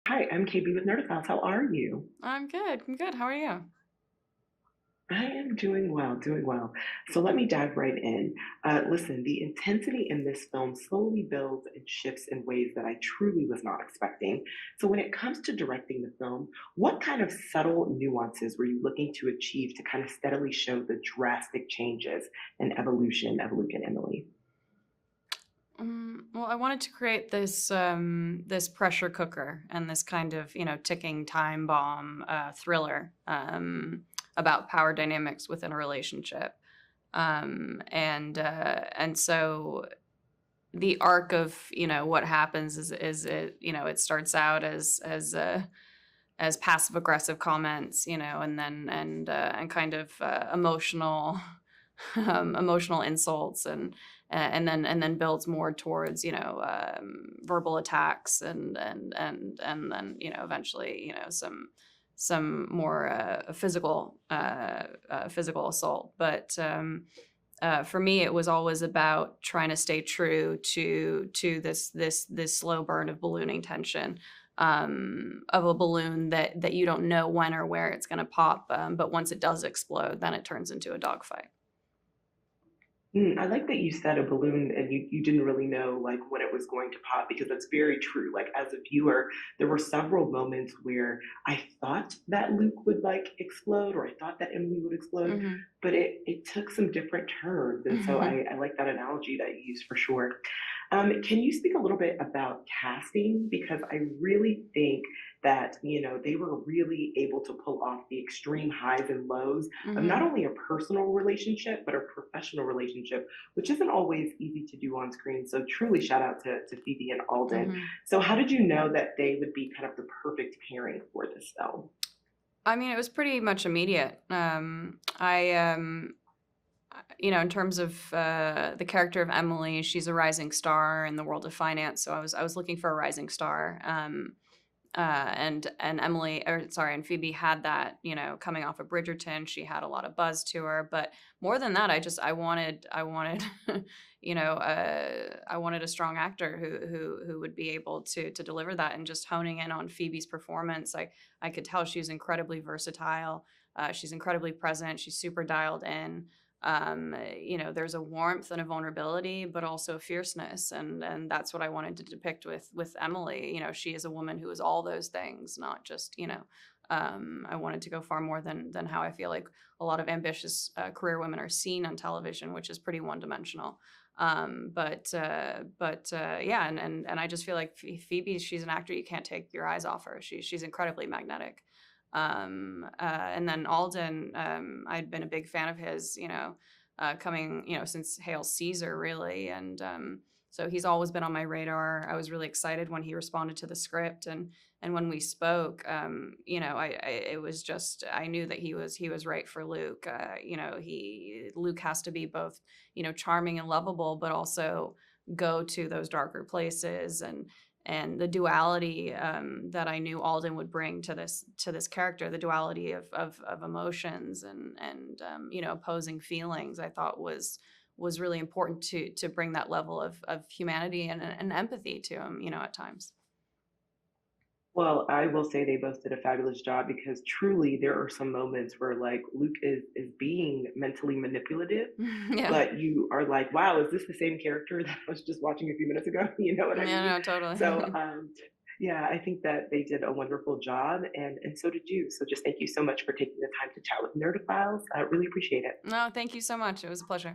Hi, I'm KB with Nerdicals. How are you? I'm good. I'm good. How are you? I am doing well, doing well. So let me dive right in. Listen, the intensity in this film slowly builds and shifts in ways that I truly was not expecting. So when it comes to directing the film, what kind of subtle nuances were you looking to achieve to kind of steadily show the drastic changes and evolution of Luke and Emily? Well, I wanted to create this pressure cooker and this kind of ticking time bomb thriller about power dynamics within a relationship, and so the arc of what happens is it starts out as passive aggressive comments, and kind of emotional emotional insults and then builds more towards verbal attacks and then eventually some more physical assault. But for me, it was always about trying to stay true to this slow burn of ballooning tension, of a balloon that you don't know when or where it's going to pop, but once it does explode, then it turns into a dogfight. I like that you said a balloon and you didn't really know like when it was going to pop because that's very true. Like as a viewer, there were several moments where I thought that Luke would like explode or I thought that Emily would explode, Hmm. but it took some different turns. And so I like that analogy that you used for sure. Can you speak a little bit about casting? Because I really think that, they were really able to pull off the extreme highs and lows of not Hmm. only a personal relationship, but a professional relationship, which isn't always easy to do on screen. So truly shout out to Phoebe and Alden. Hmm. So how did you know that they would be kind of the perfect pairing for this film? I mean, it was pretty much immediate. In terms of the character of Emily, she's a rising star in the world of finance. So I was looking for a rising star. And Emily, or sorry, and Phoebe had that, coming off of Bridgerton. She had a lot of buzz to her, but more than that, I wanted, I wanted a strong actor who would be able to deliver that. And just honing in on Phoebe's performance, I could tell she's incredibly versatile. She's incredibly present. She's super dialed in. There's a warmth and a vulnerability, but also a fierceness, and that's what I wanted to depict with Emily. She is a woman who is all those things, not just I wanted to go far more than how I feel like a lot of ambitious career women are seen on television, which is pretty one dimensional. Yeah, and I just feel like Phoebe, she's an actor you can't take your eyes off her. She's incredibly magnetic. And then Alden, I'd been a big fan of his, coming, since Hail Caesar, really. And so he's always been on my radar. I was really excited when he responded to the script, and when we spoke, it was just I knew that he was right for Luke. Luke has to be both, charming and lovable, but also go to those darker places, and the duality, that I knew Alden would bring to this character, the duality of emotions and opposing feelings, I thought was really important to bring that level of humanity and empathy to him, at times. Well, I will say they both did a fabulous job because truly there are some moments where like Luke is being mentally manipulative, Yeah. but you are like, wow, is this the same character that I was just watching a few minutes ago? You know what I Yeah, mean? no, So totally. yeah, I think that they did a wonderful job and so did you. So just thank you so much for taking the time to chat with Nerdophiles. I really appreciate it. No, thank you so much. It was a pleasure.